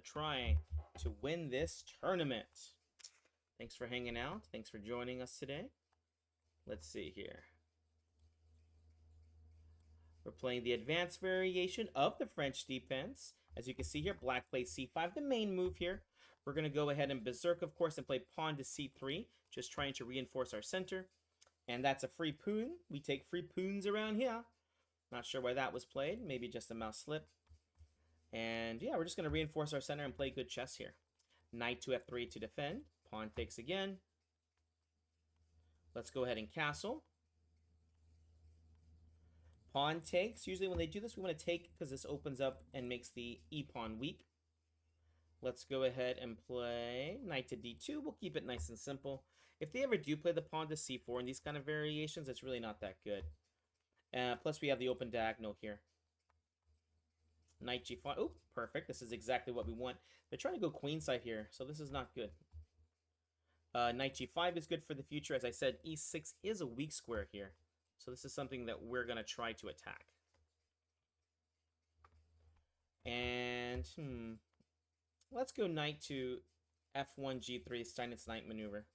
try to win this tournament. Thanks for hanging out. Thanks for joining us today. Let's see here. We're playing the advanced variation of the French defense. As you can see here, black plays c5, the main move here. We're going to go ahead and berserk, of course, and play pawn to c3, just trying to reinforce our center. And that's a free pawn. We take free pawns around here. Not sure why that was played. Maybe just a mouse slip. And yeah, we're just going to reinforce our center and play good chess here. Knight to f3 to defend. Pawn takes again. Let's go ahead and castle. Pawn takes. Usually when they do this, we want to take because this opens up and makes the e-pawn weak. Let's go ahead and play knight to d2. We'll keep it nice and simple. If they ever do play the pawn to c4 in these kind of variations, it's really not that good. Plus, we have the open diagonal here. Knight g5. Oh, perfect. This is exactly what we want. They're trying to go queenside here, so this is not good. Knight g5 is good for the future. As I said, e6 is a weak square here. So this is something that we're going to try to attack. And, let's go knight to f1 g3, Steinitz knight maneuver.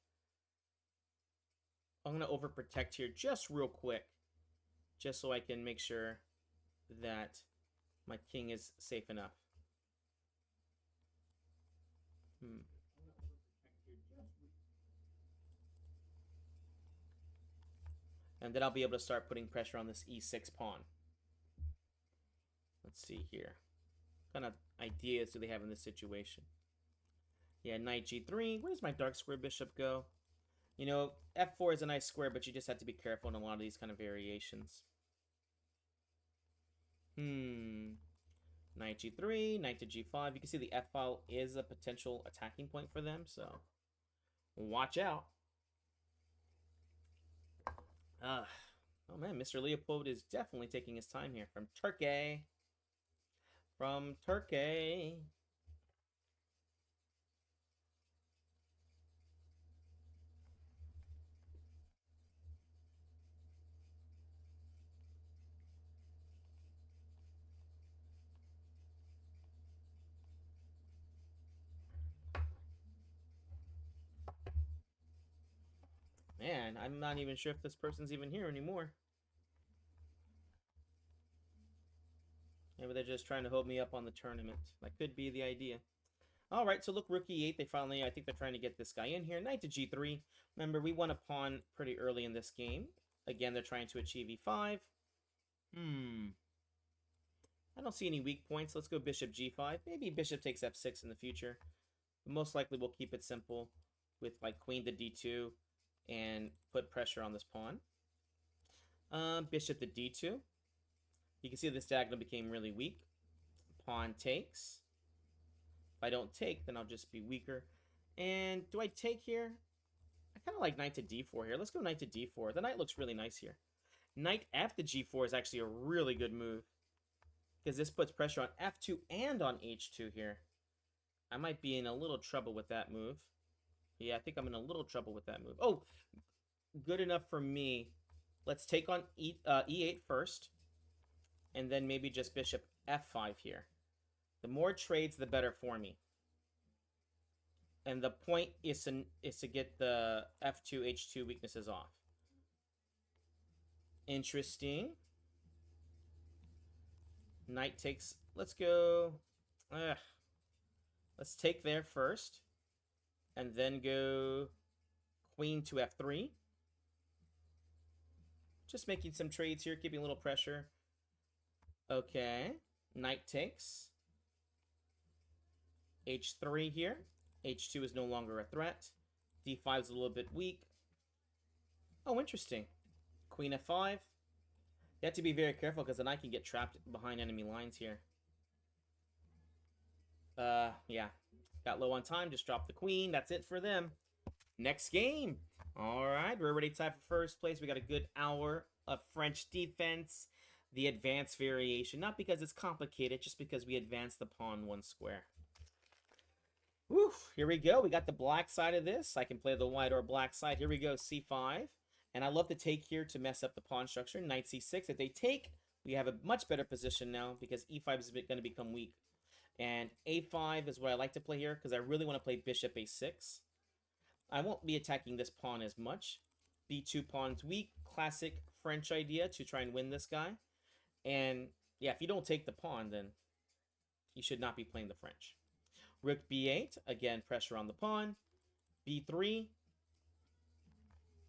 I'm going to overprotect here just real quick, just so I can make sure that my king is safe enough. And then I'll be able to start putting pressure on this e6 pawn. Let's see here. What kind of ideas do they have in this situation? Yeah, knight g3. Where does my dark square bishop go? You know, f4 is a nice square, but you just have to be careful in a lot of these kind of variations. Knight g3, knight to g5. You can see the f-file is a potential attacking point for them, so watch out. Oh man, Mr. Leopold is definitely taking his time here. From Turkey. From Turkey. Man, I'm not even sure if this person's even here anymore. Maybe they're just trying to hold me up on the tournament. That could be the idea. All right, so look, rook e8. They finally, I think they're trying to get this guy in here. Knight to g3. Remember, we won a pawn pretty early in this game. Again, they're trying to achieve e5. I don't see any weak points. Let's go bishop g5. Maybe bishop takes f6 in the future. But most likely, we'll keep it simple with like queen to d2 and put pressure on this pawn. Bishop to d2. You can see this diagonal became really weak. Pawn takes. If I don't take, then I'll just be weaker. And do I take here? I kind of like knight to d4 here. Let's go knight to d4. The knight looks really nice here. Knight f to g4 is actually a really good move, because this puts pressure on f2 and on h2 here. I might be in a little trouble with that move. Yeah, I think I'm in a little trouble with that move. Oh, good enough for me. Let's take on e8 first, and then maybe just bishop f5 here. The more trades, the better for me. And the point is to get the f2, h2 weaknesses off. Interesting. Knight takes. Let's go. Let's take there first. And then go queen to f3. Just making some trades here, keeping a little pressure. Okay. Knight takes. h3 here. h2 is no longer a threat. d5 is a little bit weak. Oh, interesting. Queen f5. You have to be very careful because then I can get trapped behind enemy lines here. Yeah. Got low on time. Just drop the queen. That's it for them. Next game. All right. We're already tied for first place. We got a good hour of French defense. The advanced variation. Not because it's complicated, just because we advanced the pawn one square. Woo, here we go. We got the black side of this. I can play the white or black side. Here we go, c5. And I love to take here to mess up the pawn structure. Knight c6. If they take, we have a much better position now because e5 is going to become weak. And a5 is what I like to play here because I really want to play bishop a6. I won't be attacking this pawn as much. b2 pawn's weak, classic French idea to try and win this guy. And yeah, if you don't take the pawn, then you should not be playing the French. Rook b8, again, pressure on the pawn. b3.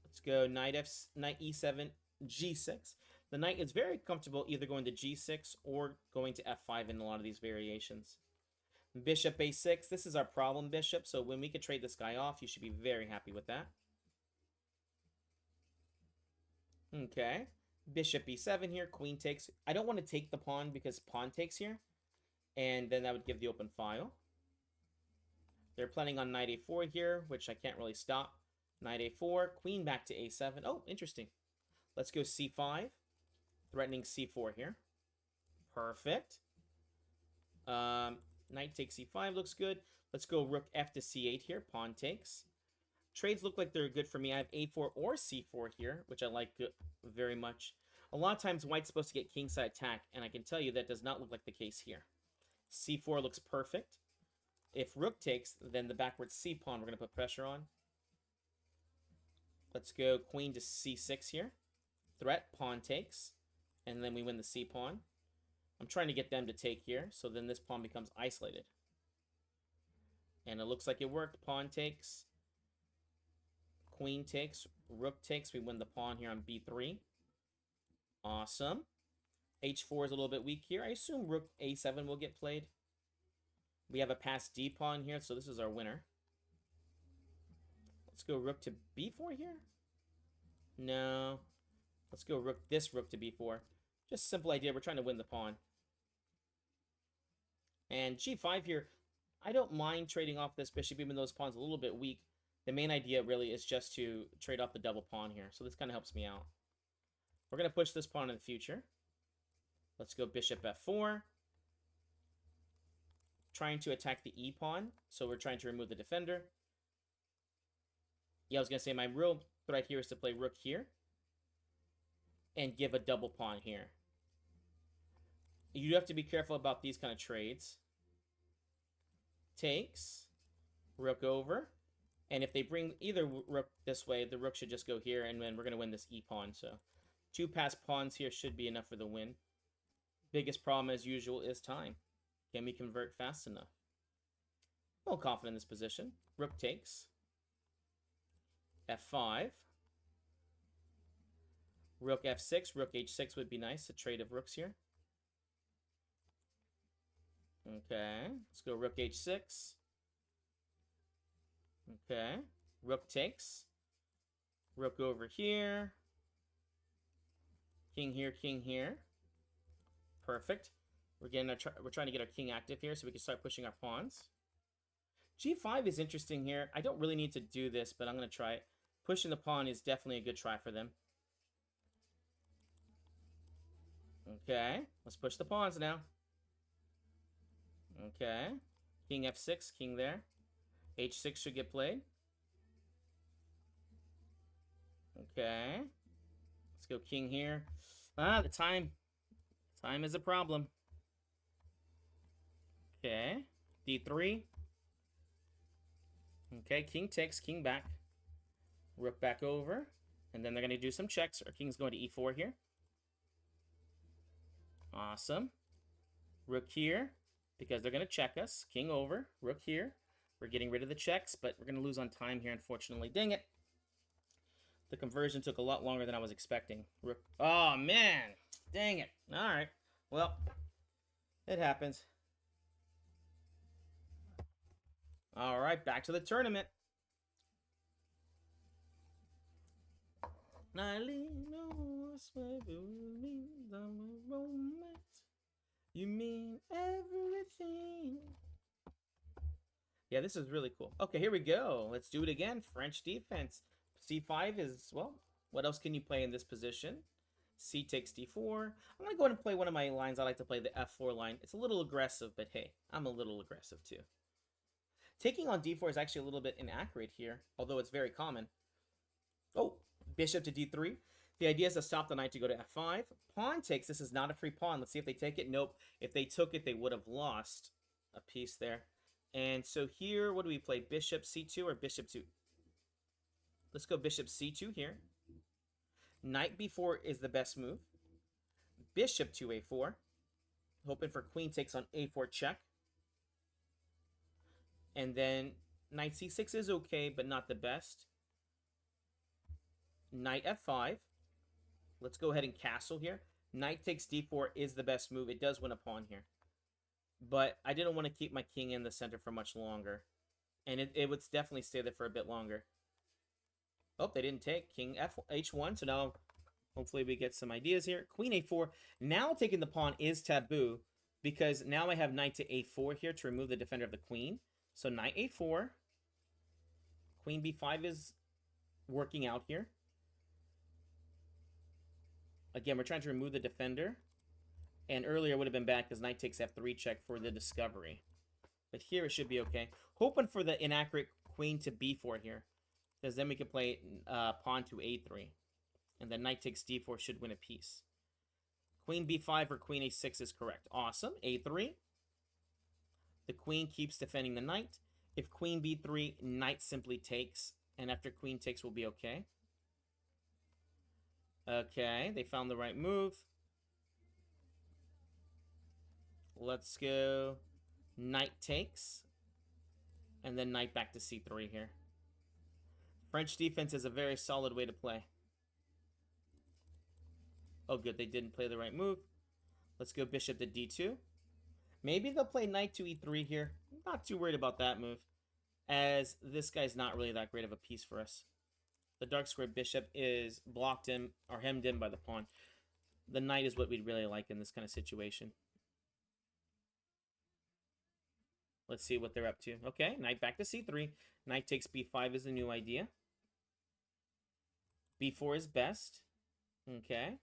Let's go knight e7, g6. The knight is very comfortable either going to g6 or going to f5 in a lot of these variations. Bishop a6. This is our problem bishop, so when we could trade this guy off, you should be very happy with that. Okay. Bishop e7 here. Queen takes. I don't want to take the pawn because pawn takes here. And then that would give the open file. They're planning on knight a4 here, which I can't really stop. Knight a4. Queen back to a7. Oh, interesting. Let's go c5. Threatening c4 here. Perfect. Knight takes c5 looks good. Let's go rook f to c8 here. Pawn takes. Trades look like they're good for me. I have a4 or c4 here, which I like very much. A lot of times white's supposed to get kingside attack, and I can tell you that does not look like the case here. c4 looks perfect. If rook takes, then the backwards c pawn we're going to put pressure on. Let's go queen to c6 here. Threat, pawn takes, and then we win the c pawn. I'm trying to get them to take here, so then this pawn becomes isolated. And it looks like it worked. Pawn takes. Queen takes. Rook takes. We win the pawn here on b3. Awesome. h4 is a little bit weak here. I assume rook a7 will get played. We have a passed d pawn here, so this is our winner. Let's go rook to b4 here. No. Let's go rook to b4. Just simple idea. We're trying to win the pawn. And g5 here. I don't mind trading off this bishop, even though this pawn's a little bit weak. The main idea really is just to trade off the double pawn here. So this kind of helps me out. We're going to push this pawn in the future. Let's go bishop f4. Trying to attack the e pawn. So we're trying to remove the defender. Yeah, I was going to say my real threat here is to play rook here. And give a double pawn here. You have to be careful about these kind of trades. Takes. Rook over. And if they bring either rook this way, the rook should just go here, and then we're going to win this e-pawn. So 2 passed pawns here should be enough for the win. Biggest problem, as usual, is time. Can we convert fast enough? Well, confident in this position. Rook takes. f5. Rook f6. Rook h6 would be nice. A trade of rooks here. Okay. Let's go rook h6. Okay. Rook takes. Rook over here. King here, king here. Perfect. We're trying to get our king active here so we can start pushing our pawns. g5 is interesting here. I don't really need to do this, but I'm going to try it. Pushing the pawn is definitely a good try for them. Okay. Let's push the pawns now. Okay. King f6, king there. h6 should get played. Okay. Let's go king here. The time. Time is a problem. Okay. d3. Okay, king takes, king back. Rook back over. And then they're going to do some checks. Our king's going to e4 here. Awesome. Rook here, because they're going to check us. King over. Rook here. We're getting rid of the checks, but we're going to lose on time here, unfortunately. Dang it. The conversion took a lot longer than I was expecting. Rook. Oh, man. Dang it. All right. Well, it happens. All right, back to the tournament. You mean everything. Yeah, this is really cool. Okay, here we go. Let's do it again. French defense. c5 is, well, what else can you play in this position? C takes d4. I'm going to go ahead and play one of my lines. I like to play the f4 line. It's a little aggressive, but hey, I'm a little aggressive too. Taking on d4 is actually a little bit inaccurate here, although it's very common. Oh, bishop to d3. The idea is to stop the knight to go to f5. Pawn takes. This is not a free pawn. Let's see if they take it. Nope. If they took it, they would have lost. a piece there. And so here, what do we play? Bishop c2 or bishop 2? Let's go bishop c2 here. Knight b4 is the best move. Bishop to a4. Hoping for queen takes on a4 check. And then knight c6 is okay, but not the best. Knight f5. Let's go ahead and castle here. Knight takes d4 is the best move. It does win a pawn here. But I didn't want to keep my king in the center for much longer. And it would definitely stay there for a bit longer. Oh, they didn't take. King h1. So now hopefully we get some ideas here. Queen a4. Now taking the pawn is taboo, because now I have knight to a4 here to remove the defender of the queen. So knight a4. Queen b5 is working out here. Again, we're trying to remove the defender. And earlier would have been bad because knight takes f3 check for the discovery. But here it should be okay. Hoping for the inaccurate queen to b4 here, because then we can play pawn to a3. And then knight takes d4 should win a piece. Queen b5 or queen a6 is correct. Awesome. a3. The queen keeps defending the knight. If queen b3, knight simply takes. And after queen takes, we'll be okay. Okay, they found the right move. Let's go knight takes. And then knight back to c3 here. French defense is a very solid way to play. Oh, good. They didn't play the right move. Let's go bishop to d2. Maybe they'll play knight to e3 here. I'm not too worried about that move, as this guy's not really that great of a piece for us. The dark square bishop is blocked in or hemmed in by the pawn. The knight is what we'd really like in this kind of situation. Let's see what they're up to. Okay, knight back to c3. Knight takes b5 is a new idea. b4 is best. Okay.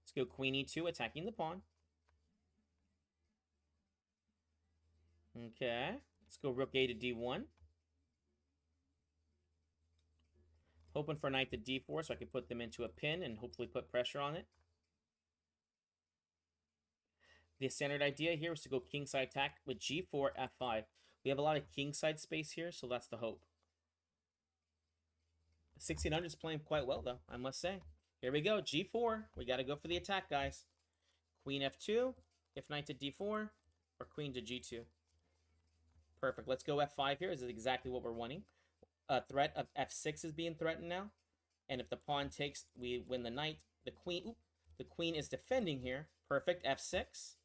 Let's go queen e2, attacking the pawn. Okay. Let's go rook a to d1. Hoping for knight to d4 so I can put them into a pin and hopefully put pressure on it. The standard idea here is to go kingside attack with g4, f5. We have a lot of kingside space here, so that's the hope. 1600 is playing quite well, though, I must say. Here we go, g4. We got to go for the attack, guys. Queen f2, if knight to d4, or queen to g2. Perfect. Let's go f5 here. This is exactly what we're wanting. A threat of f6 is being threatened now. And if the pawn takes, we win the knight. The queen is defending here. Perfect. f6.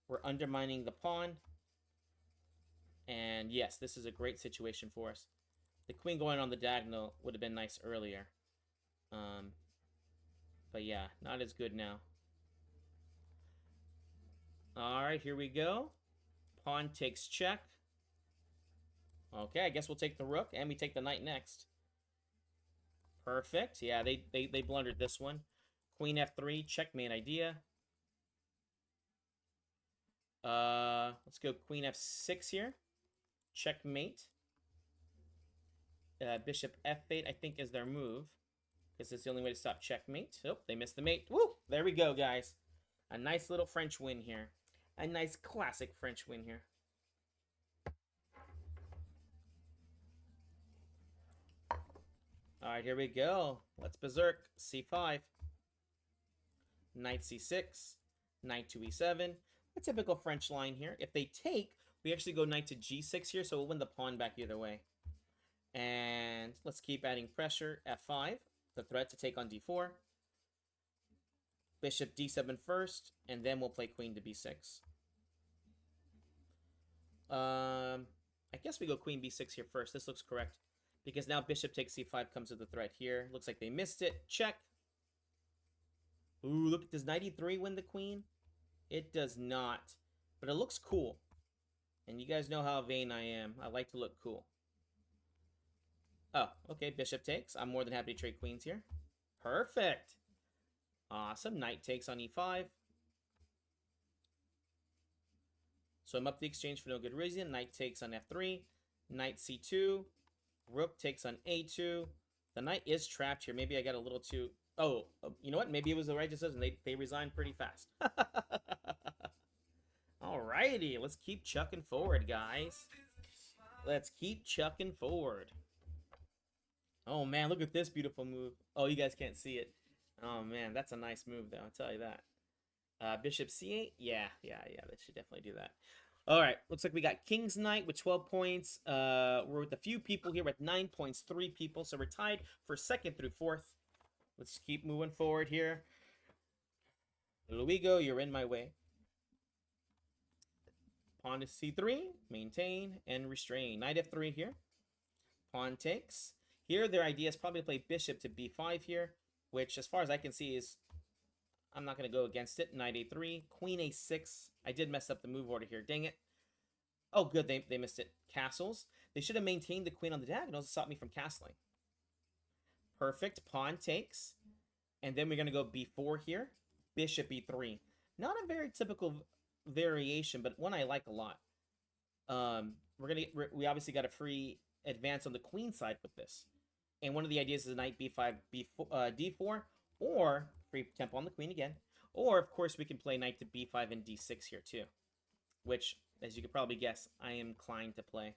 We're undermining the pawn. And yes, this is a great situation for us. The queen going on the diagonal would have been nice earlier. But yeah, not as good now. Alright, here we go. Pawn takes check. Okay, I guess we'll take the rook, and we take the knight next. Perfect. Yeah, they blundered this one. Queen f3, checkmate idea. Let's go queen f6 here. Checkmate. Bishop f8, I think, is their move, because it's the only way to stop checkmate. Oh, they missed the mate. Woo! There we go, guys. A nice little French win here. A nice classic French win here. All right, here we go. Let's berserk. c5. Knight c6. Knight to e7. A typical French line here. If they take, we actually go knight to g6 here, so we'll win the pawn back either way. And let's keep adding pressure. f5. The threat to take on d4. Bishop d7 first, and then we'll play queen to b6. I guess we go queen b6 here first. This looks correct, because now bishop takes c5 comes to the threat here. Looks like they missed it. Check. Ooh, look, does knight e3 win the queen? It does not, but it looks cool. And you guys know how vain I am. I like to look cool. Oh, okay, bishop takes. I'm more than happy to trade queens here. Perfect. Awesome. Knight takes on e5. So I'm up the exchange for no good reason. Knight takes on f3. Knight c2. Rook takes on a2. The knight is trapped here. Maybe I got a little too... Oh, you know what? Maybe it was the right decision. They resigned pretty fast. All Alrighty, let's keep chucking forward, guys. Let's keep chucking forward. Oh man, look at this beautiful move. Oh, you guys can't see it. Oh man, that's a nice move though, I'll tell you that. Bishop c8? Yeah, that should definitely do that. Alright, looks like we got King's Knight with 12 points. We're with a few people here with 9 points, 3 people. So we're tied for 2nd through 4th. Let's keep moving forward here. Luigo, you're in my way. Pawn to c3, maintain, and restrain. Knight f3 here. Pawn takes. Here, their idea is probably to play bishop to b5 here, which, as far as I can see, is... I'm not going to go against it. Knight a3, queen a6. I did mess up the move order here. Dang it. Oh, good. They missed it. Castles. They should have maintained the queen on the diagonals to stop me from castling. Perfect. Pawn takes. And then we're going to go b4 here. Bishop e3. Not a very typical variation, but one I like a lot. We obviously got a free advance on the queen side with this. And one of the ideas is knight b5, d4, or free tempo on the queen again. Or, of course, we can play knight to b5 and d6 here, too. Which, as you could probably guess, I am inclined to play.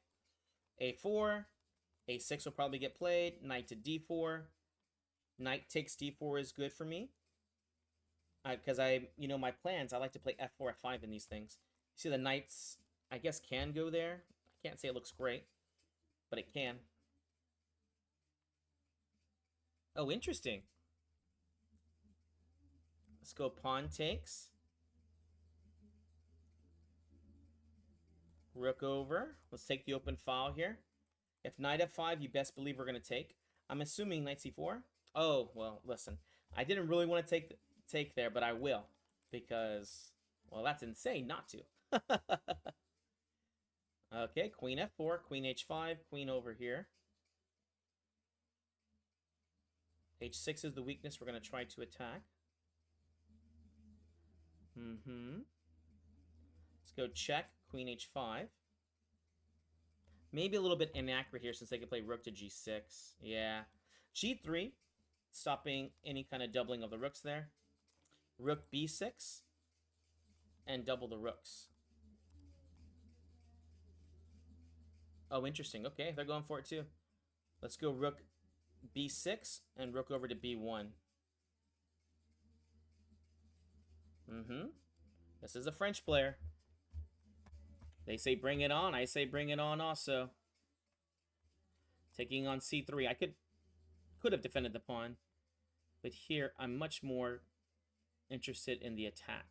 a4, a6 will probably get played. Knight to d4. Knight takes d4 is good for me. Because my plans, I like to play f4, f5 in these things. See, the knights, I guess, can go there. I can't say it looks great, but it can. Oh, interesting. Let's go pawn takes. Rook over. Let's take the open file here. If knight f5, you best believe we're going to take. I'm assuming knight c4. Oh, well, listen. I didn't really want to take there, but I will. Because, well, that's insane not to. Okay, queen f4, queen h5, queen over here. h6 is the weakness we're going to try to attack. Let's go check, queen h5. Maybe a little bit inaccurate here since they can play rook to g6. Yeah. g3, stopping any kind of doubling of the rooks there. Rook b6, and double the rooks. Oh, interesting. Okay, they're going for it too. Let's go rook b6 and rook over to b1. This is a French player. They say bring it on. I say bring it on also. Taking on c3. I could have defended the pawn. But here, I'm much more interested in the attack.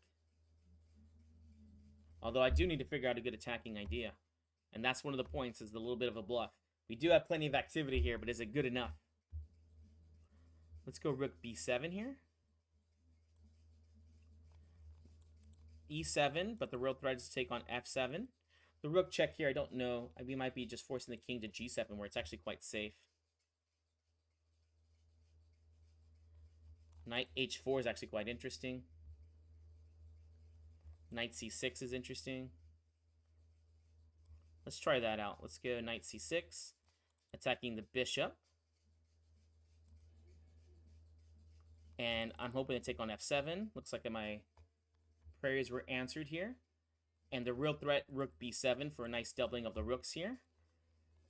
Although I do need to figure out a good attacking idea. And that's one of the points, is the little bit of a bluff. We do have plenty of activity here, but is it good enough? Let's go rook b7 here. e7, but the real threat is to take on f7. The rook check here, I don't know. We might be just forcing the king to g7, where it's actually quite safe. Knight h4 is actually quite interesting. Knight c6 is interesting. Let's try that out. Let's go knight c6, attacking the bishop. And I'm hoping to take on f7. Looks like my prayers were answered here. And the real threat, rook b7 for a nice doubling of the rooks here.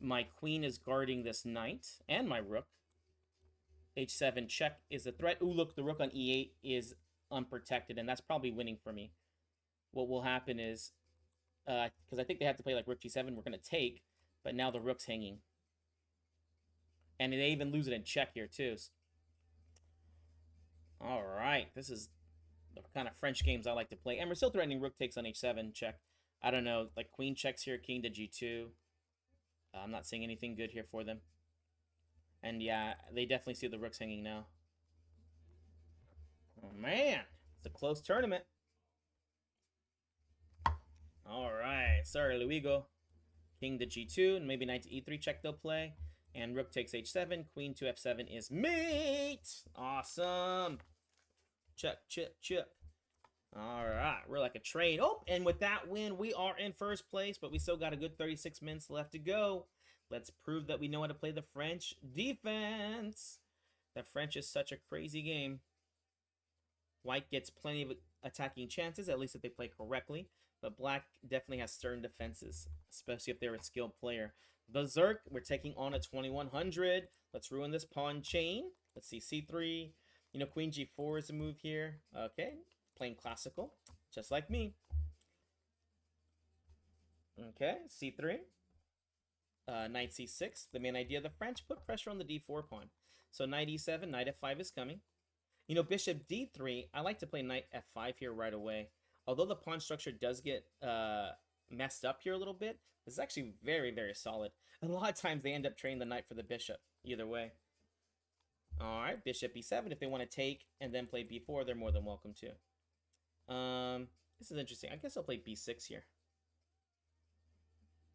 My queen is guarding this knight and my rook. h7 check is the threat. Ooh, look, the rook on e8 is unprotected, and that's probably winning for me. What will happen is, because I think they have to play like rook g7, we're going to take, but now the rook's hanging. And they even lose it in check here, too. All right, this is the kind of French games I like to play. And we're still threatening rook takes on h7, check. I don't know, like queen checks here, king to g2. I'm not seeing anything good here for them. And yeah, they definitely see the rooks hanging now. Oh man, it's a close tournament. All right, sorry, Luigo. King to g2, and maybe knight to e3 check they'll play. And rook takes h7, queen to f7 is mate. Awesome. Check, check, check. All right, we're like a train. Oh, and with that win, we are in first place, but we still got a good 36 minutes left to go. Let's prove that we know how to play the French defense. The French is such a crazy game. White gets plenty of attacking chances, at least if they play correctly. But black definitely has certain defenses, especially if they're a skilled player. Berserk, we're taking on a 2100. Let's ruin this pawn chain. Let's see, c3. You know, queen g4 is a move here. Okay, playing classical, just like me. Okay, c3. Knight c6. The main idea of the French, put pressure on the d4 pawn. So knight e7, knight f5 is coming. You know, bishop d3, I like to play knight f5 here right away. Although the pawn structure does get messed up here a little bit, this is actually very, very solid. And a lot of times they end up trading the knight for the bishop, either way. All right, bishop e7. If they want to take and then play b4, they're more than welcome to. This is interesting. I guess I'll play b6 here.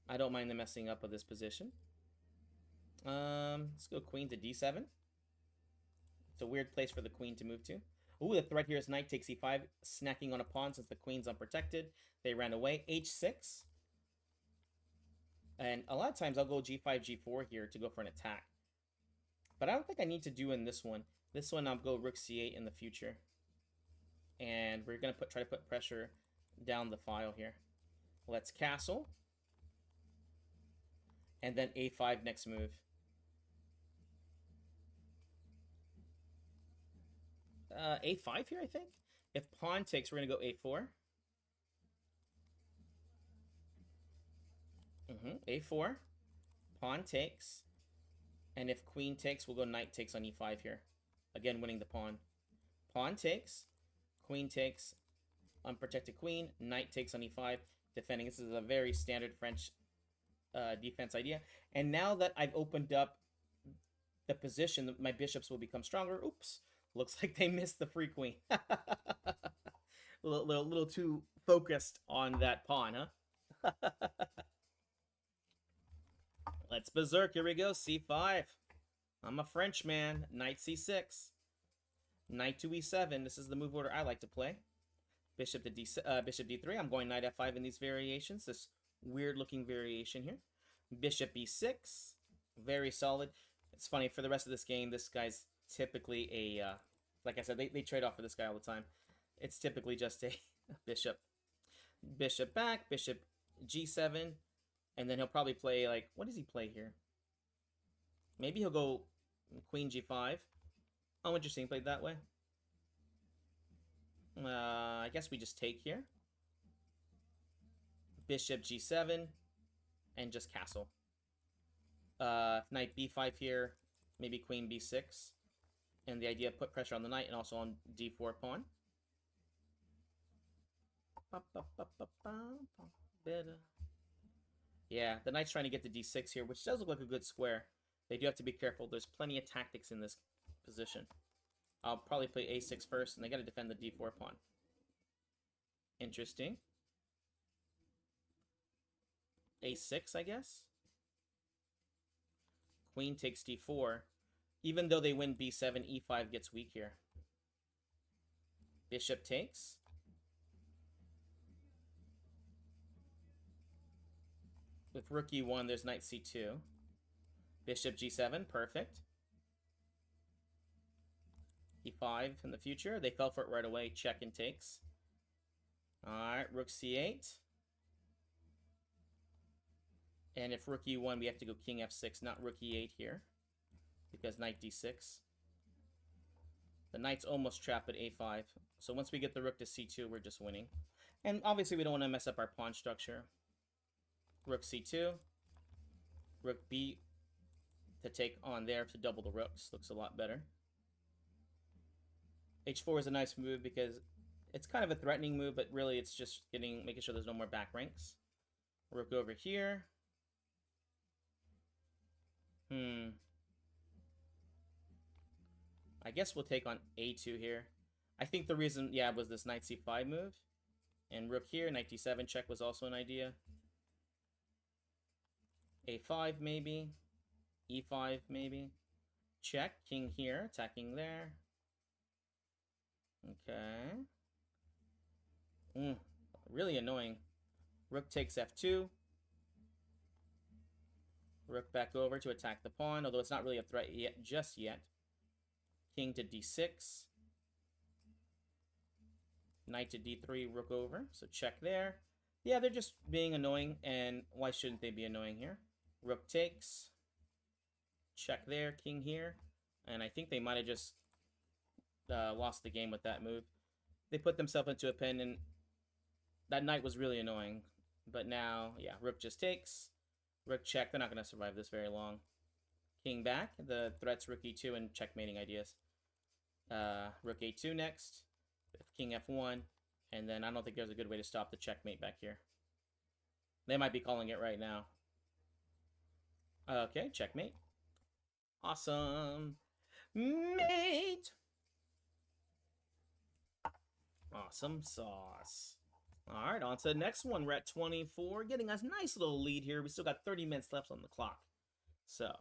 I don't mind the messing up of this position. Let's go queen to d7. It's a weird place for the queen to move to. Ooh, the threat here is knight takes e5, snacking on a pawn since the queen's unprotected. They ran away. h6. And a lot of times I'll go g5, g4 here to go for an attack. But I don't think I need to do in this one. This one I'll go rook c8 in the future. And we're going to try to put pressure down the file here. Let's castle. And then a5 next move. A5 here, I think. If pawn takes, we're going to go a4. A4. Pawn takes. And if queen takes, we'll go knight takes on e5 here. Again, winning the pawn. Pawn takes. Queen takes. Unprotected queen. Knight takes on e5. Defending. This is a very standard French defense idea. And now that I've opened up the position, my bishops will become stronger. Oops. Looks like they missed the free queen. a little too focused on that pawn, huh? Let's berserk. Here we go. c5. I'm a French man. Knight c6. Knight to e7. This is the move order I like to play. Bishop to bishop d3. I'm going knight f5 in these variations. This weird looking variation here. Bishop e6. Very solid. It's funny, for the rest of this game, this guy's typically a, like I said, they trade off for this guy all the time. It's typically just a bishop. Bishop back, bishop g7, and then he'll probably play, like, what does he play here? Maybe he'll go queen g5. Oh, interesting, played that way. I guess we just take here. Bishop g7, and just castle. Knight b5 here, maybe queen b6. And the idea, put pressure on the knight and also on d4 pawn. Yeah, the knight's trying to get to d6 here, which does look like a good square. They do have to be careful. There's plenty of tactics in this position. I'll probably play a6 first, and they got to defend the d4 pawn. Interesting. a6, I guess. Queen takes d4. Even though they win b7, e5 gets weak here. Bishop takes. With rook e1, there's knight c2. Bishop g7, perfect. e5 in the future. They fell for it right away. Check and takes. Alright, rook c8. And if rook e1, we have to go king f6, not rook e8 here. Because knight d6. The knight's almost trapped at a5. So once we get the rook to c2, we're just winning. And obviously we don't want to mess up our pawn structure. Rook c2. Rook b to take on there to double the rooks. Looks a lot better. h4 is a nice move because it's kind of a threatening move, but really it's just making sure there's no more back ranks. Rook over here. I guess we'll take on a2 here. I think the reason, yeah, was this knight c5 move. And rook here, knight d7 check was also an idea. a5 maybe. e5 maybe. Check, king here, attacking there. Okay. Really annoying. Rook takes f2. Rook back over to attack the pawn, although it's not really a threat yet, just yet. King to d6. Knight to d3, rook over. So check there. Yeah, they're just being annoying, and why shouldn't they be annoying here? Rook takes. Check there, king here. And I think they might have just lost the game with that move. They put themselves into a pin, and that knight was really annoying. But now, yeah, rook just takes. Rook check. They're not going to survive this very long. King back. The threat's rook e2 and checkmating ideas. Rook a2 next. King f1. And then I don't think there's a good way to stop the checkmate back here. They might be calling it right now. Okay, checkmate. Awesome. Mate! Awesome sauce. All right, on to the next one. We're at 24, getting us a nice little lead here. We still got 30 minutes left on the clock. So,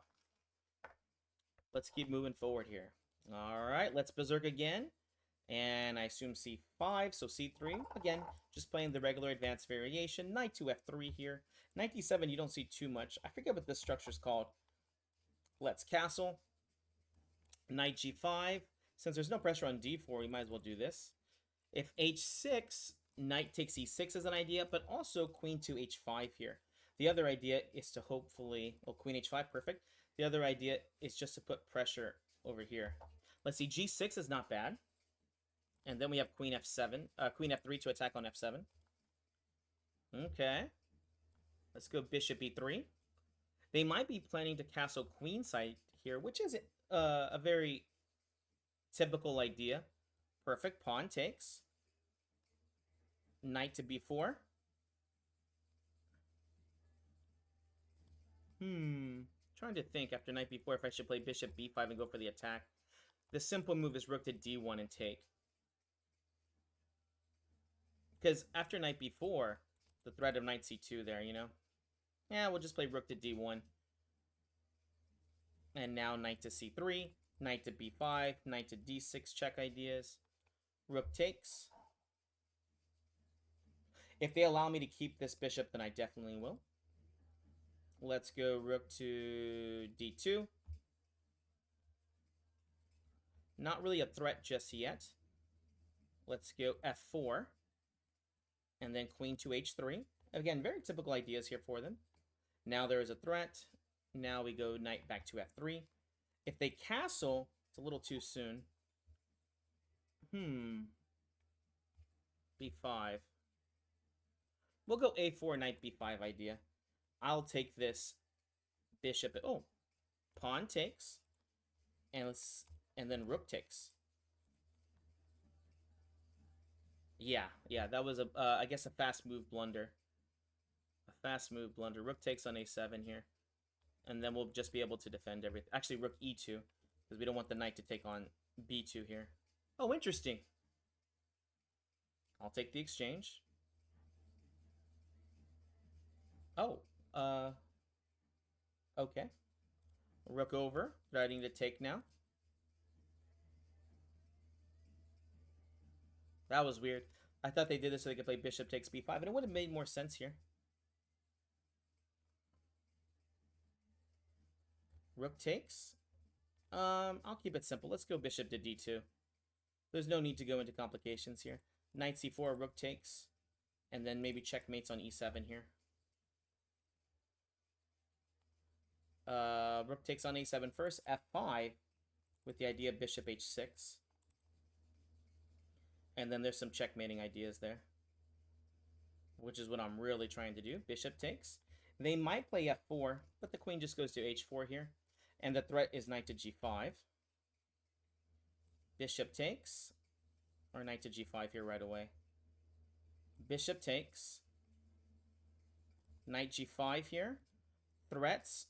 let's keep moving forward here. All right, let's berserk again. And I assume c5, so c3. Again, just playing the regular advanced variation. Knight to f3 here. Knight d7, you don't see too much. I forget what this structure is called. Let's castle. Knight g5. Since there's no pressure on d4, we might as well do this. If h6, knight takes e6 is an idea, but also queen to h5 here. The other idea is to hopefully... Oh, queen h5, perfect. The other idea is just to put pressure over here. Let's see, g6 is not bad. And then we have queen f7, queen f3 to attack on f7. Okay. Let's go bishop e3. They might be planning to castle queenside here, which is a very typical idea. Perfect. Pawn takes. Knight to b4. Trying to think after knight b4 if I should play bishop b5 and go for the attack. The simple move is rook to d1 and take. Because after knight b4, the threat of knight c2 there, you know? Yeah, we'll just play rook to d1. And now knight to c3, knight to b5, knight to d6 check ideas. Rook takes. If they allow me to keep this bishop, then I definitely will. Let's go rook to d2. Not really a threat just yet. Let's go f4. And then queen to h3. Again, very typical ideas here for them. Now there is a threat. Now we go knight back to f3. If they castle, it's a little too soon. b5. We'll go a4, knight b5 idea. I'll take this bishop. Oh, pawn takes. And then rook takes. Yeah, that was I guess a fast move blunder. A fast move blunder. Rook takes on a7 here. And then we'll just be able to defend everything. Actually, rook e2, because we don't want the knight to take on b2 here. Oh, interesting. I'll take the exchange. Oh, okay. Rook over, threatening to take now. That was weird. I thought they did this so they could play bishop takes b5, and it would have made more sense here. Rook takes. I'll keep it simple. Let's go bishop to d2. There's no need to go into complications here. Knight c4, rook takes. And then maybe checkmates on e7 here. Rook takes on a7 first. f5 with the idea of bishop h6. And then there's some checkmating ideas there, which is what I'm really trying to do. Bishop takes. They might play f4, but the queen just goes to h4 here. And the threat is knight to g5. Bishop takes. Or knight to g5 here right away. Bishop takes. Knight g5 here. Threats.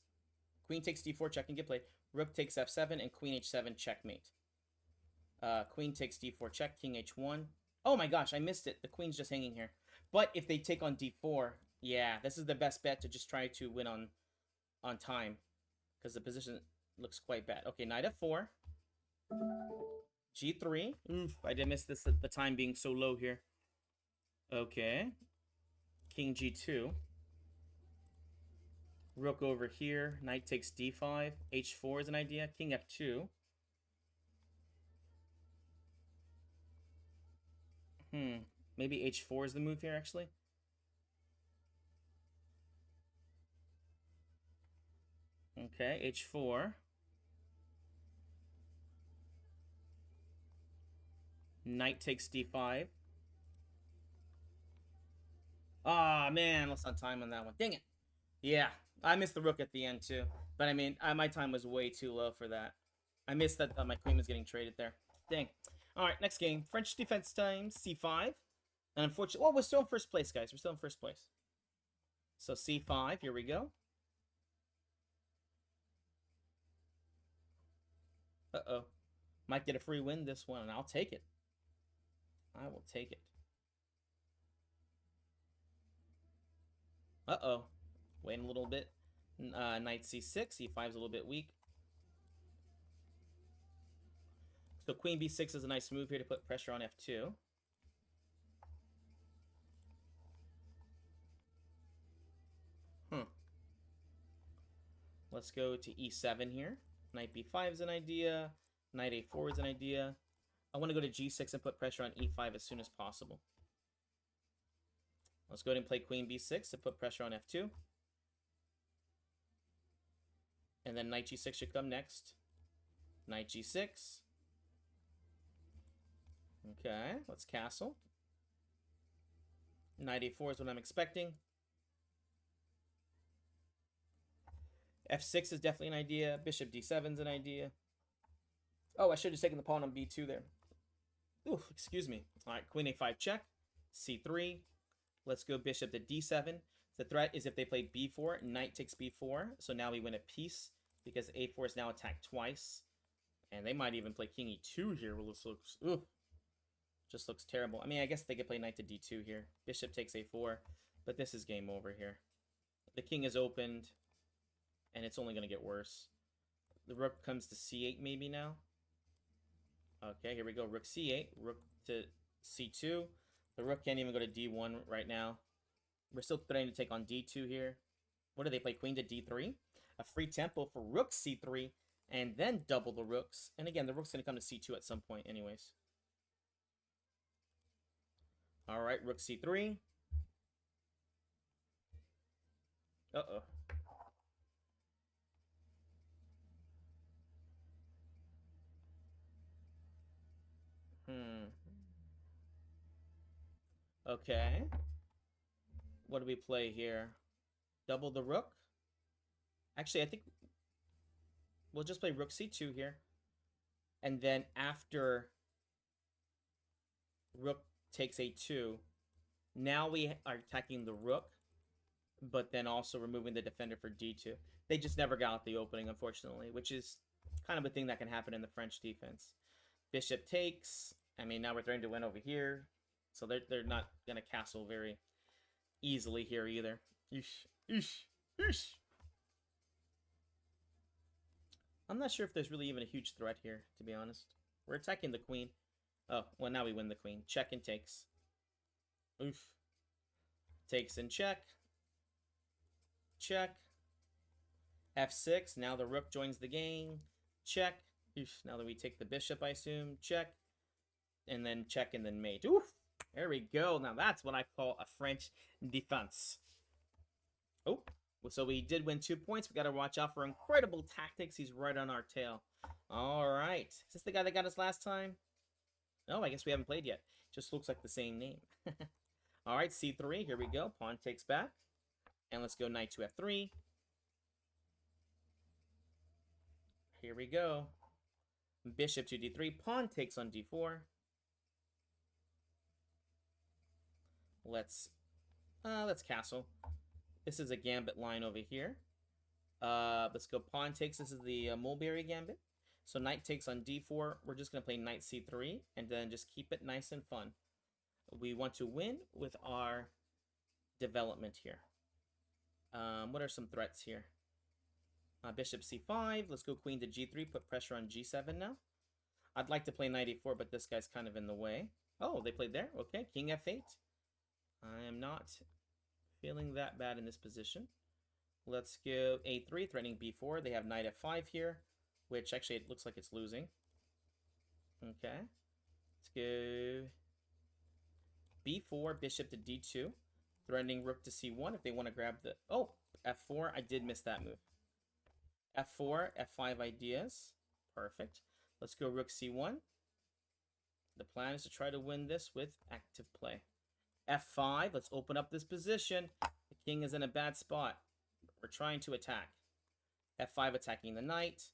Queen takes d4, check and get played. Rook takes f7 and queen h7, checkmate. Queen takes d4, check, king h1. Oh my gosh, I missed it. The queen's just hanging here. But if they take on d4, yeah, this is the best bet to just try to win on time. Because the position looks quite bad. Okay, knight f4. g3. Oof, I did miss this at the time being so low here. Okay. King g2. Rook over here. Knight takes d5. h4 is an idea. King f2. Maybe h4 is the move here, actually. Okay, h4. Knight takes d5. Ah, man, lost on time on that one. Dang it. Yeah, I missed the rook at the end too. But I mean, my time was way too low for that. I missed that my queen was getting traded there. Dang. All right, next game. French defense time, c5. And unfortunately, well, we're still in first place, guys. We're still in first place. So c5, here we go. Uh-oh. Might get a free win this one, and I'll take it. I will take it. Uh-oh. Wait a little bit. Knight c6. c5 is a little bit weak. So queen b6 is a nice move here to put pressure on f2. Let's go to e7 here. Knight b5 is an idea. Knight a4 is an idea. I want to go to g6 and put pressure on e5 as soon as possible. Let's go ahead and play queen b6 to put pressure on f2. And then knight g6 should come next. Knight g6. Okay, let's castle. Knight a4 is what I'm expecting. f6 is definitely an idea. Bishop d7 is an idea. Oh, I should have taken the pawn on b2 there. Ooh, excuse me. All right, queen a5 check. c3. Let's go bishop to d7. The threat is if they play b4, knight takes b4. So now we win a piece because a4 is now attacked twice. And they might even play king e2 here. Well, this looks, ooh, just looks terrible. I mean, I guess they could play knight to d2 here. Bishop takes a4, but this is game over here. The king is opened, and it's only going to get worse. The rook comes to c8 maybe now. Okay, here we go. Rook c8, rook to c2. The rook can't even go to d1 right now. We're still threatening to take on d2 here. What do they play? Queen to d3? A free tempo for rook c3, and then double the rooks. And again, the rook's going to come to c2 at some point anyways. All right, rook c3. Uh-oh. Okay. What do we play here? Double the rook? Actually, I think we'll just play rook c2 here. And then after rook takes a2, now we are attacking the rook, but then also removing the defender for d2. They just never got the opening, unfortunately, which is kind of a thing that can happen in the French defense. Bishop takes. I mean, now we're threatening to win over here. So they're not going to castle very easily here either. Eesh, eesh, eesh. I'm not sure if there's really even a huge threat here, to be honest. We're attacking the queen. Oh, well, now we win the queen. Check and takes. Oof. Takes and check. Check. f6. Now the rook joins the game. Check. Oof. Now that we take the bishop, I assume. Check. And then check and then mate. Oof. There we go. Now that's what I call a French defense. Oh. So we did win 2 points. We got to watch out for incredible tactics. He's right on our tail. All right. Is this the guy that got us last time? No, I guess we haven't played yet. Just looks like the same name. All right, c3. Here we go. Pawn takes back. And let's go knight to f3. Here we go. Bishop to d3. Pawn takes on d4. Let's castle. This is a gambit line over here. Let's go pawn takes. This is the mulberry gambit. So knight takes on d4. We're just going to play knight c3 and then just keep it nice and fun. We want to win with our development here. What are some threats here? Bishop c5. Let's go queen to g3. Put pressure on g7 now. I'd like to play knight e4, but this guy's kind of in the way. Oh, they played there. Okay, king f8. I am not feeling that bad in this position. Let's go a3, threatening b4. They have knight f5 here, which actually it looks like it's losing. Okay. Let's go b4, bishop to d2, threatening rook to c1 if they want to grab the... Oh, f4. I did miss that move. F4, F5 ideas. Perfect. Let's go rook C1. The plan is to try to win this with active play. F5, let's open up this position. The king is in a bad spot. We're trying to attack. F5 attacking the knight.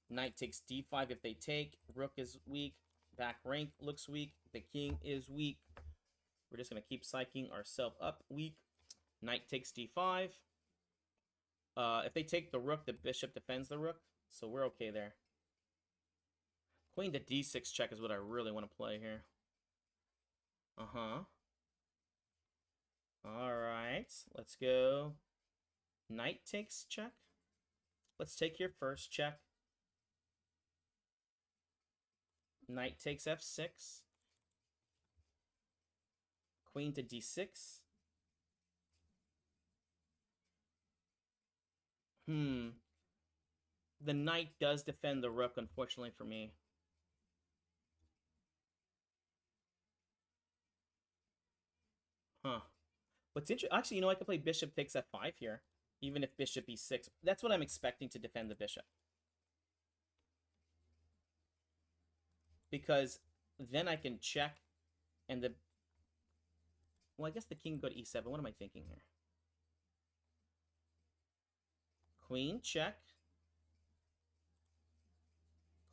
Knight takes D5 if they take. Rook is weak. Back rank looks weak. The king is weak. We're just going to keep psyching ourselves up weak. Knight takes D5. If they take the rook, the bishop defends the rook. So we're okay there. Queen to D6 check is what I really want to play here. Alright, let's go. Knight takes check. Let's take here first, check. Knight takes F6. Queen to D6. The knight does defend the rook, unfortunately for me. What's interesting, actually, you know, I could play bishop takes F5 here, even if bishop E6. That's what I'm expecting to defend the bishop. Because then I can check, and the... Well, I guess the king go to E7. What am I thinking here? Queen check.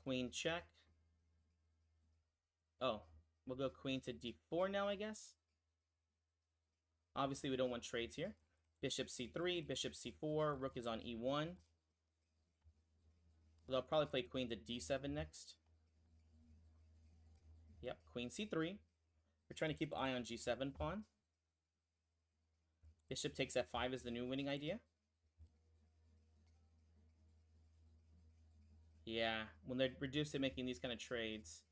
Queen check. Oh, we'll go queen to D4 now, I guess. Obviously, we don't want trades here. Bishop C3, bishop C4, rook is on E1. They'll probably play queen to D7 next. Yep, queen C3. We're trying to keep an eye on G7 pawn. Bishop takes F5 is the new winning idea. Yeah, when they're reduced to making these kind of trades.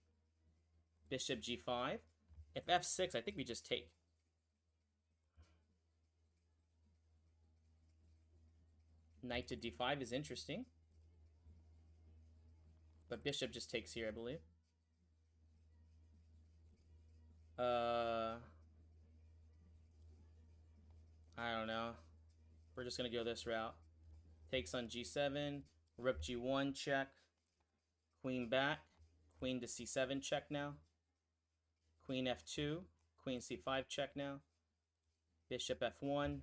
Bishop G5. If F6, I think we just take. Knight to D5 is interesting. But bishop just takes here, I believe. I don't know. We're just going to go this route. Takes on G7. Rook G1 check. Queen back. Queen to C7 check now. Queen F2. Queen C5 check now. Bishop F1.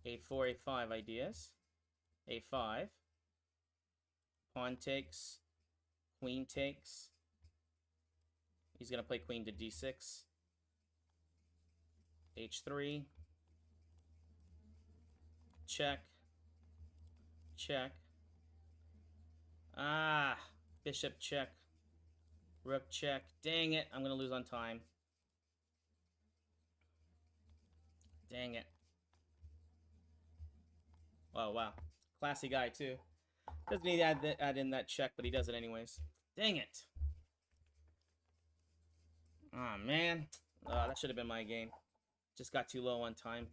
A4, A5 ideas. A5. Pawn takes. Queen takes. He's going to play queen to D6. H3. Check. Check. Ah, bishop check. Rook check. Dang it, I'm going to lose on time. Dang it. Oh, wow. Classy guy, too. Doesn't need to add in that check, but he does it anyways. Dang it. Oh, man. That should have been my game. Just got too low on time.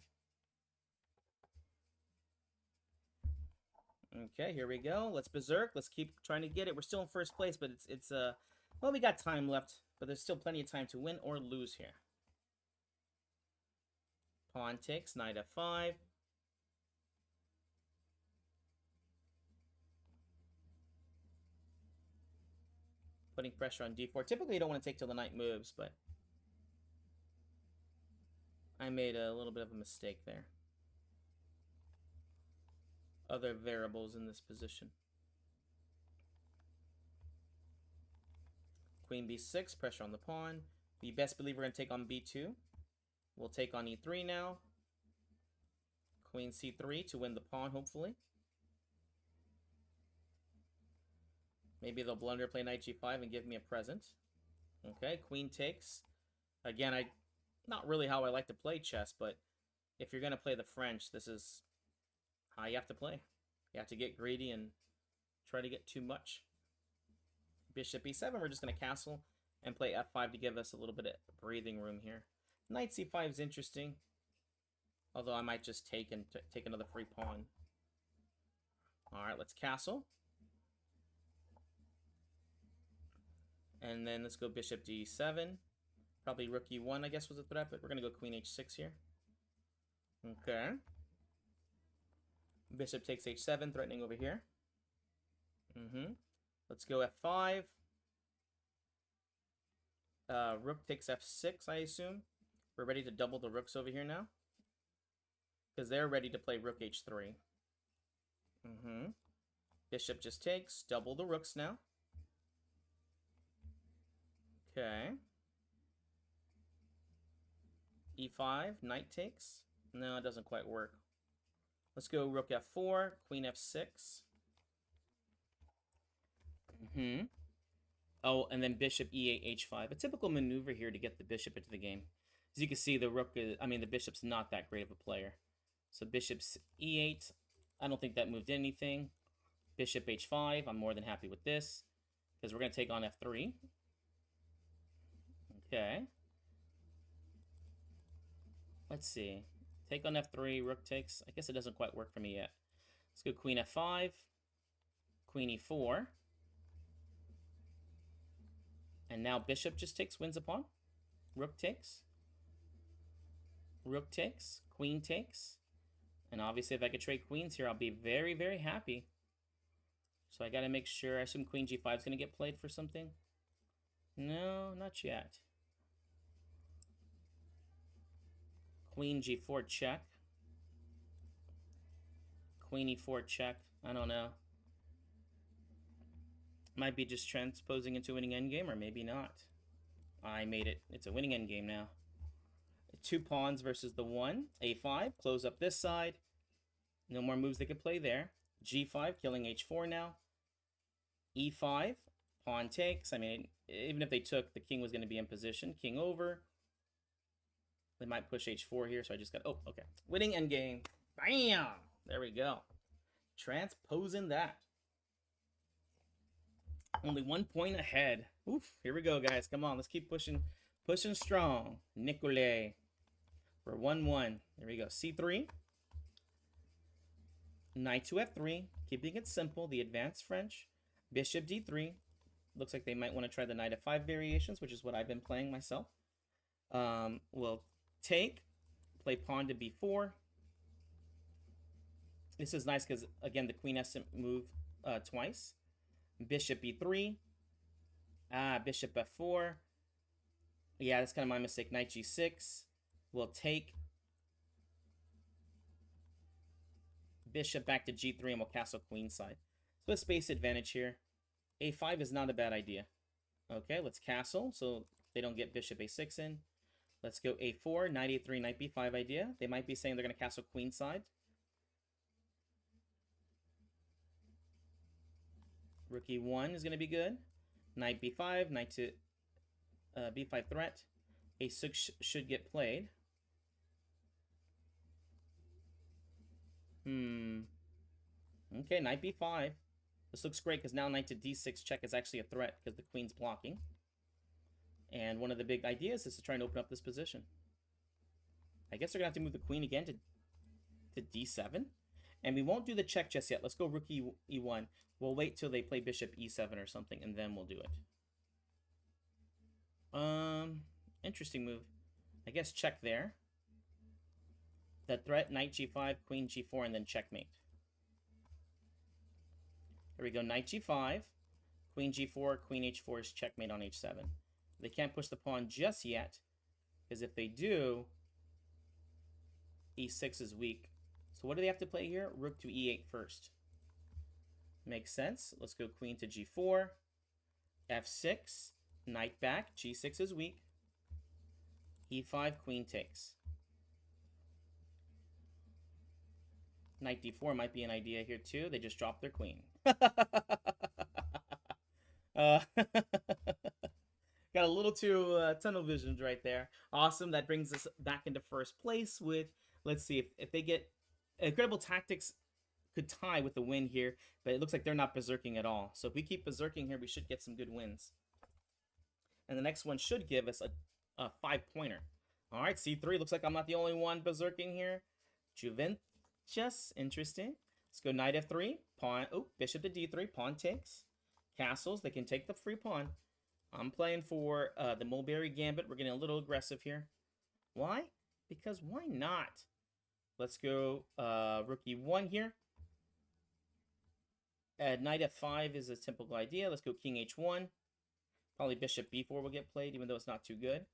Okay, here we go. Let's berserk. Let's keep trying to get it. We're still in first place, but it's well, we got time left, but there's still plenty of time to win or lose here. Pawn takes, knight F5. Putting pressure on D4. Typically, you don't want to take till the knight moves, but I made a little bit of a mistake there. Other variables in this position. Queen B6, pressure on the pawn. You best believe we're going to take on B2. We'll take on E3 now. Queen C3 to win the pawn, hopefully. Maybe they'll blunder, play knight G5 and give me a present. Okay, queen takes. Again, not really how I like to play chess, but if you're going to play the French, this is how you have to play. You have to get greedy and try to get too much. Bishop E7, we're just going to castle and play F5 to give us a little bit of breathing room here. Knight C5 is interesting, although I might just take and take another free pawn. All right, let's castle. And then let's go bishop D7. Probably rook E1, I guess, was a threat, but we're going to go queen H6 here. Okay. Bishop takes h7, threatening over here. Let's go f5. Rook takes f6, I assume. We're ready to double the rooks over here now. Because they're ready to play rook h3. Bishop just takes. Double the rooks now. Okay. e5, knight takes. No, it doesn't quite work. Let's go rook f4, queen f6. Oh, and then bishop e8, h5. A typical maneuver here to get the bishop into the game. As you can see, the bishop's not that great of a player. So bishop's e8. I don't think that moved anything. Bishop h5. I'm more than happy with this. Because we're going to take on f3. Okay. Let's see. Take on f3. Rook takes. I guess it doesn't quite work for me yet. Let's go queen f5. Queen e4. And now bishop just takes, wins a pawn. Rook takes. Rook takes. Queen takes. And obviously, if I could trade queens here, I'll be very, very happy. So I got to make sure. I assume queen g5 is going to get played for something. No, not yet. Queen g4 check. Queen e4 check. I don't know. Might be just transposing into winning endgame, or maybe not. I made it. It's a winning endgame now. 2 pawns versus the 1. a5, close up this side. No more moves they could play there. g5, killing h4 now. e5, pawn takes. I mean, even if they took, the king was going to be in position. King over. They might push h4 here, so I just got... Oh, okay. Winning endgame. Bam! There we go. Transposing that. Only 1 point ahead. Oof. Here we go, guys. Come on. Let's keep pushing strong. Nicolay. For 1-1. There we go. c3. Knight to f3. Keeping it simple. The advanced French. Bishop d3. Looks like they might want to try the knight f5 variations, which is what I've been playing myself. We'll take. Play pawn to b4. This is nice because, again, the queen has to move twice. Bishop e3. Bishop f4. Yeah, that's kind of my mistake. Knight g6. We'll take. Bishop back to g3 and we'll castle queenside. So a space advantage here. a5 is not a bad idea. Okay, let's castle so they don't get bishop a6 in. Let's go a4, knight a3, knight b5 idea. They might be saying they're going to castle queenside. Rook e1 is going to be good. Knight b5, knight to b5 threat. a6 should get played. Okay, knight b5. This looks great because now knight to d6 check is actually a threat because the queen's blocking. And one of the big ideas is to try and open up this position. I guess they're going to have to move the queen again to d7. And we won't do the check just yet. Let's go rook e1. We'll wait till they play bishop e7 or something, and then we'll do it. Interesting move. I guess check there. The threat, knight g5, queen g4, and then checkmate. Here we go, knight g5, queen g4, queen h4 is checkmate on h7. They can't push the pawn just yet, because if they do, e6 is weak. So what do they have to play here? Rook to e8 first. Makes sense. Let's go queen to g4, f6, knight back, g6 is weak, e5, queen takes. Knight d4 might be an idea here too. They just dropped their queen. Got a little too tunnel visioned right there. Awesome. That brings us back into first place with, let's see, if they get Incredible Tactics could tie with the win here, but it looks like they're not berserking at all. So if we keep berserking here, we should get some good wins. And the next one should give us a 5-pointer. All right, c3. Looks like I'm not the only one berserking here. Juventus, interesting. Let's go knight f3, pawn. Oh, bishop to d3, pawn takes. Castles, they can take the free pawn. I'm playing for the Mulberry Gambit. We're getting a little aggressive here. Why? Because why not? Let's go rook e1 here. Knight f5 is a typical idea. Let's go king h1. Probably bishop b4 will get played, even though it's not too good.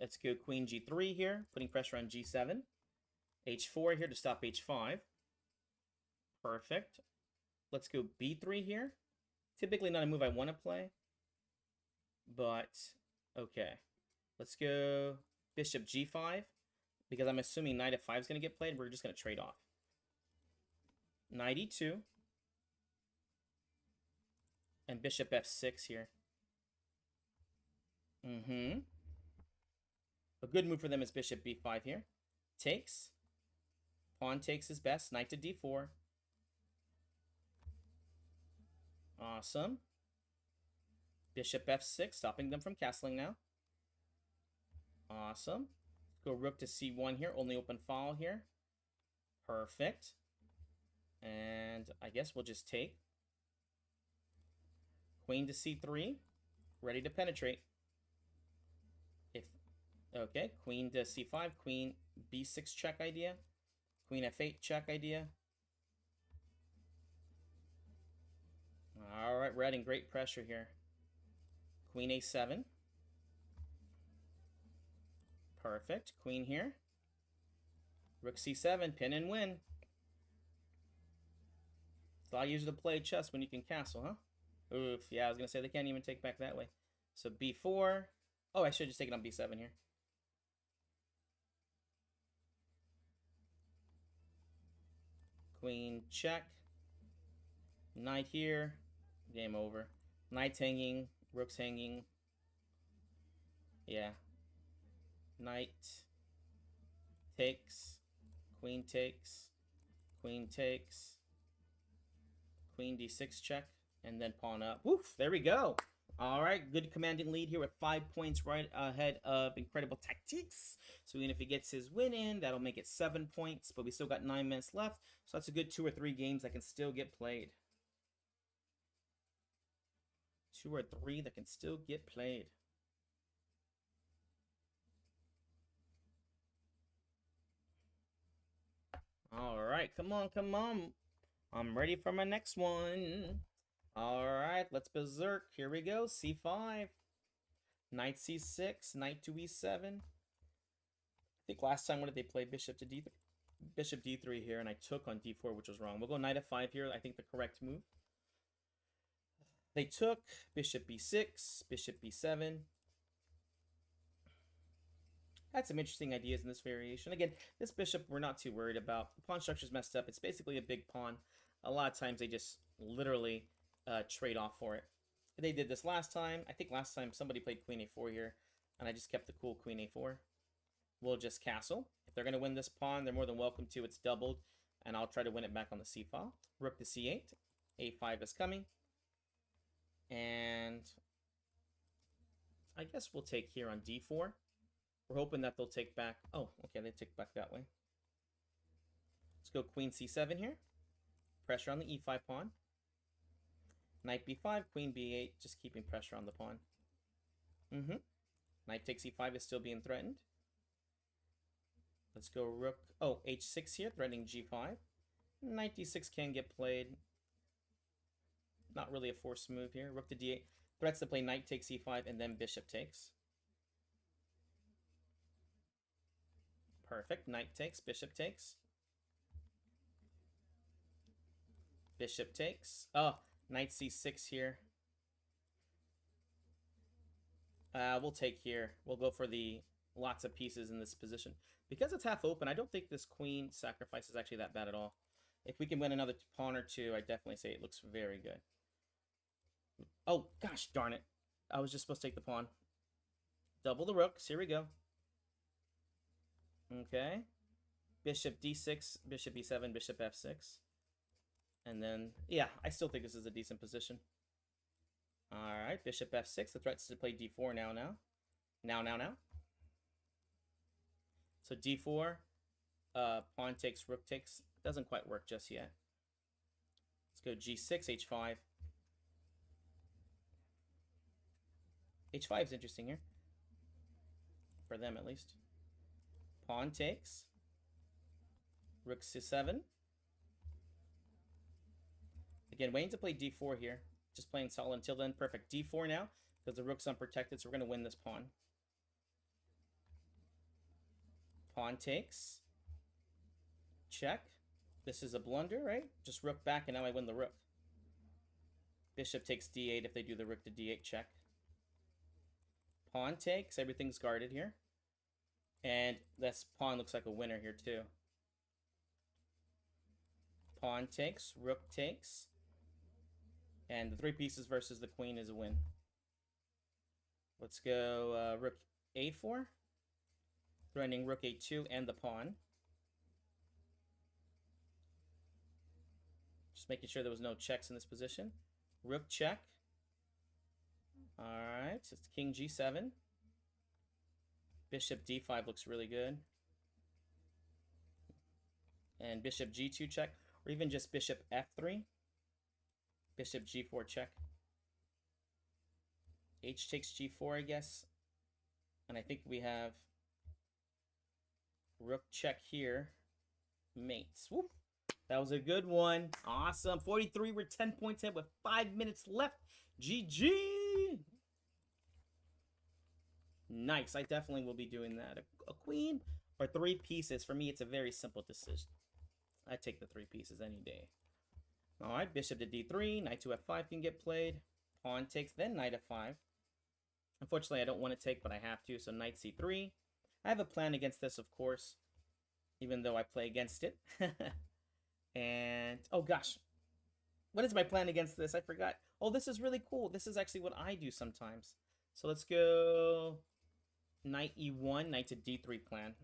Let's go queen g3 here, putting pressure on g7. h4 here to stop h5. Perfect. Let's go b3 here. Typically not a move I want to play, but okay. Let's go bishop g5, because I'm assuming knight f5 is going to get played. We're just going to trade off. Knight e2. And bishop f6 here. A good move for them is bishop b5 here. Takes. Pawn takes is best. Knight to d4. Awesome. Bishop f6, stopping them from castling now. Awesome. Go rook to c1 here. Only open file here. Perfect. And I guess we'll just take. Queen to c3. Ready to penetrate. Okay, queen to c5. Queen b6 check idea. Queen f8 check idea. All right, we're adding great pressure here. Queen a7. Perfect. Queen here. Rook c7. Pin and win. It's a lot easier to play chess when you can castle, huh? Oof. Yeah, I was going to say they can't even take back that way. So b4. Oh, I should just take it on b7 here. Queen check. Knight here. Game over. Knight's hanging. Rook's hanging. Yeah. Knight takes. Queen takes. Queen takes. Queen d6 check. And then pawn up. Woof. There we go. All right. Good commanding lead here with 5 points right ahead of Incredible Tactics. So even if he gets his win in, that'll make it 7 points. But we still got 9 minutes left. So that's a good 2 or 3 games that can still get played. 2 or 3 that can still get played. All right, come on, come on. I'm ready for my next one. All right, let's berserk. Here we go. C5. Knight C6. Knight to E7. I think last time, when did they play bishop to D3? Bishop D3 here, and I took on D4, which was wrong. We'll go knight F5 here. I think the correct move. They took bishop B6, bishop B7. Had some interesting ideas in this variation. Again, this bishop we're not too worried about. The pawn structure's messed up. It's basically a big pawn. A lot of times they just literally trade off for it. They did this last time. I think last time somebody played queen a4 here, and I just kept the cool queen a4. We'll just castle. If they're going to win this pawn, they're more than welcome to. It's doubled, and I'll try to win it back on the c file. Rook to c8. a5 is coming. And I guess we'll take here on d4. We're hoping that they'll take back. Oh, okay, they take back that way. Let's go queen c7 here. Pressure on the e5 pawn. Knight b5, queen b8, just keeping pressure on the pawn. Knight takes e5 is still being threatened. Let's go rook. Oh, h6 here, threatening g5. Knight d6 can get played. Not really a forced move here. Rook to d8. Threats to play knight takes e5 and then bishop takes. Perfect. Knight takes, bishop takes. Bishop takes. Oh, knight c6 here. We'll take here. We'll go for the lots of pieces in this position. Because it's half open, I don't think this queen sacrifice is actually that bad at all. If we can win another pawn or two, I definitely say it looks very good. Oh, gosh darn it. I was just supposed to take the pawn. Double the rooks. Here we go. Okay. Bishop d6, bishop e7, bishop f6. And then, yeah, I still think this is a decent position. Alright, bishop f6. The threat's to play d4 now. Now. So d4, pawn takes, rook takes. Doesn't quite work just yet. Let's go g6, h5. h5 is interesting here. For them, at least. Pawn takes. Rook c7. Again, waiting to play d4 here. Just playing solid until then. Perfect. d4 now, because the rook's unprotected, so we're going to win this pawn. Pawn takes. Check. This is a blunder, right? Just rook back, and now I win the rook. Bishop takes d8 if they do the rook to d8 check. Pawn takes. Everything's guarded here. And this pawn looks like a winner here, too. Pawn takes. Rook takes. And the 3 pieces versus the queen is a win. Let's go rook a4. Threatening rook a2 and the pawn. Just making sure there was no checks in this position. Rook check. Alright, so it's king g7. Bishop d5 looks really good. And bishop g2 check. Or even just bishop f3. Bishop g4 check. H takes g4, I guess. And I think we have rook check here. Mates. Whoop. That was a good one. Awesome. 43. We're 10 points ahead with 5 minutes left. GG. Nice. I definitely will be doing that. A queen or 3 pieces. For me, it's a very simple decision. I take the 3 pieces any day. All right. Bishop to d3. Knight to f5 can get played. Pawn takes, then knight f5. Unfortunately, I don't want to take, but I have to. So knight c3. I have a plan against this, of course, even though I play against it. And, oh gosh, what is my plan against this? I forgot. Oh, this is really cool. This is actually what I do sometimes. So let's go knight e1, knight to d3 plan.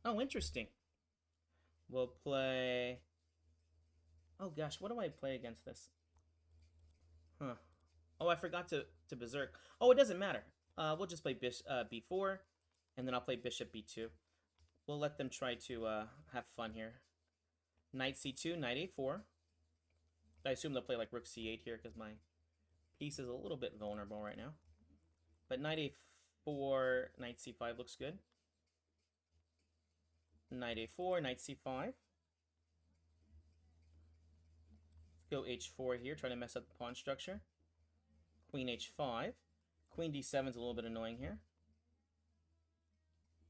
Oh, interesting. We'll play... Oh gosh, what do I play against this? Huh. Oh, I forgot to berserk. Oh, it doesn't matter. We'll just play b4, and then I'll play bishop b2. We'll let them try to have fun here. Knight c2, knight a4. I assume they'll play like rook c8 here because my piece is a little bit vulnerable right now. But knight a4, knight c5 looks good. Knight a4, knight c5. Let's go h4 here, trying to mess up the pawn structure. Queen h5. Queen d7 is a little bit annoying here.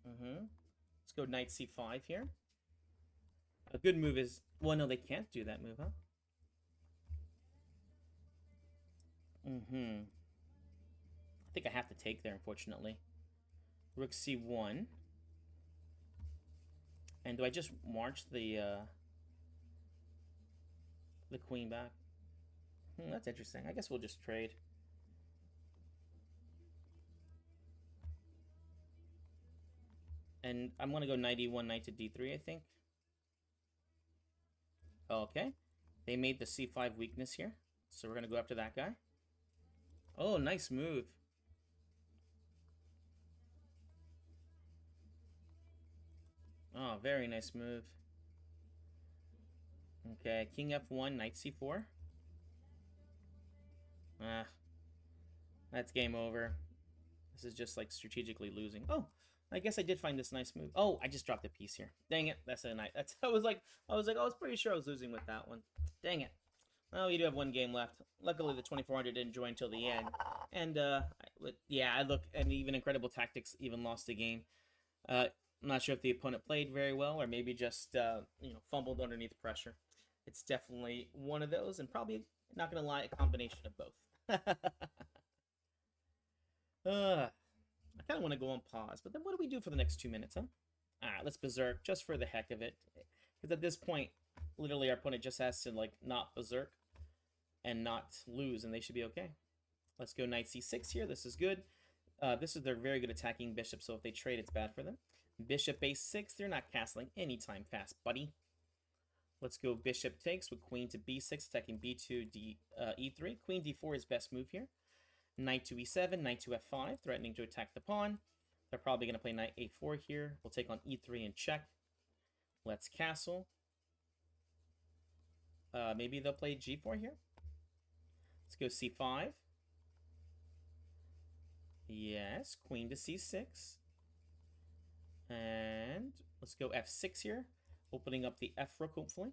Let's go knight c5 here. A good move is... Well, no, they can't do that move, huh? I think I have to take there, unfortunately. Rook c1. And do I just march the queen back? That's interesting. I guess we'll just trade. And I'm going to go knight e1, knight to d3, I think. Okay. They made the c5 weakness here. So we're going to go after that guy. Oh, nice move. Oh, very nice move. Okay, king f1, knight c4. That's game over. This is just like strategically losing. Oh, I guess I did find this nice move. Oh, I just dropped a piece here. Dang it, that's a knight. I was pretty sure I was losing with that one. Dang it. Well, we do have 1 game left. Luckily, the 2400 didn't join until the end. And, yeah, I look, and even Incredible Tactics even lost the game. I'm not sure if the opponent played very well or maybe just, fumbled underneath pressure. It's definitely one of those, and probably, not going to lie, a combination of both. I kind of want to go on pause, but then what do we do for the next 2 minutes, huh? Alright, let's berserk, just for the heck of it. Because at this point, literally our opponent just has to, like, not berserk and not lose, and they should be okay. Let's go knight c6 here. This is good. They're very good attacking bishop, so if they trade, it's bad for them. Bishop a6, they're not castling anytime fast, buddy. Let's go bishop takes with queen to b6, attacking b2, e3. Queen d4 is best move here. Knight to e7, knight to f5, threatening to attack the pawn. They're probably going to play knight a4 here. We'll take on e3 and check. Let's castle. Maybe they'll play g4 here. Let's go c5. Yes, queen to c6. And let's go f6 here, opening up the f rook, hopefully.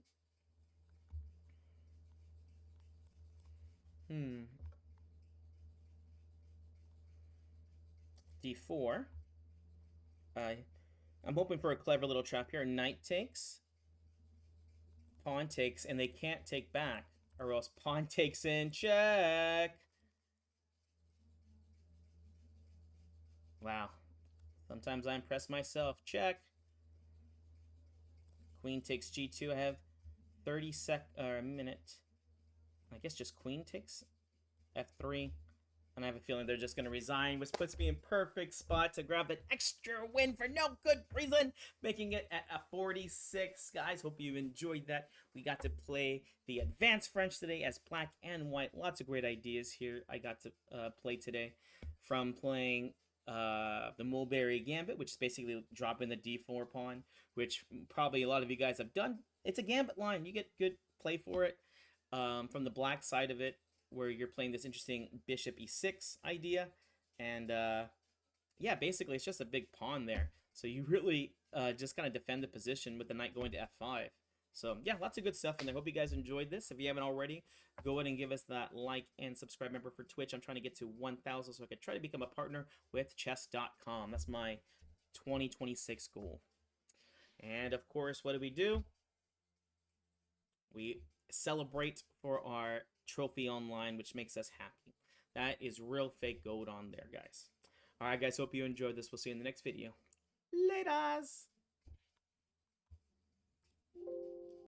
D4. I'm hoping for a clever little trap here. Knight takes, pawn takes, and they can't take back, or else pawn takes in. Check. Wow. Sometimes I impress myself. Check. Queen takes G2. I have 30 or a minute. I guess just queen takes F3. And I have a feeling they're just going to resign, which puts me in perfect spot to grab an extra win for no good reason, making it at a 46. Guys, hope you enjoyed that. We got to play the advanced French today as black and white. Lots of great ideas here I got to play today, from playing the Mulberry Gambit, which is basically dropping the D4 pawn, which probably a lot of you guys have done. It's a gambit line. You get good play for it. From the black side of it, where you're playing this interesting bishop e6 idea. And yeah, basically it's just a big pawn there. So you really just kind of defend the position with the knight going to f5. So yeah, lots of good stuff in there. Hope you guys enjoyed this. If you haven't already, go ahead and give us that like and subscribe. Remember, for Twitch, I'm trying to get to 1,000 so I could try to become a partner with chess.com. That's my 2026 goal. And of course, what do? We celebrate for our trophy online, which makes us happy. That is real fake gold on there, guys. All right, guys, hope you enjoyed this. We'll see you in the next video. Laters!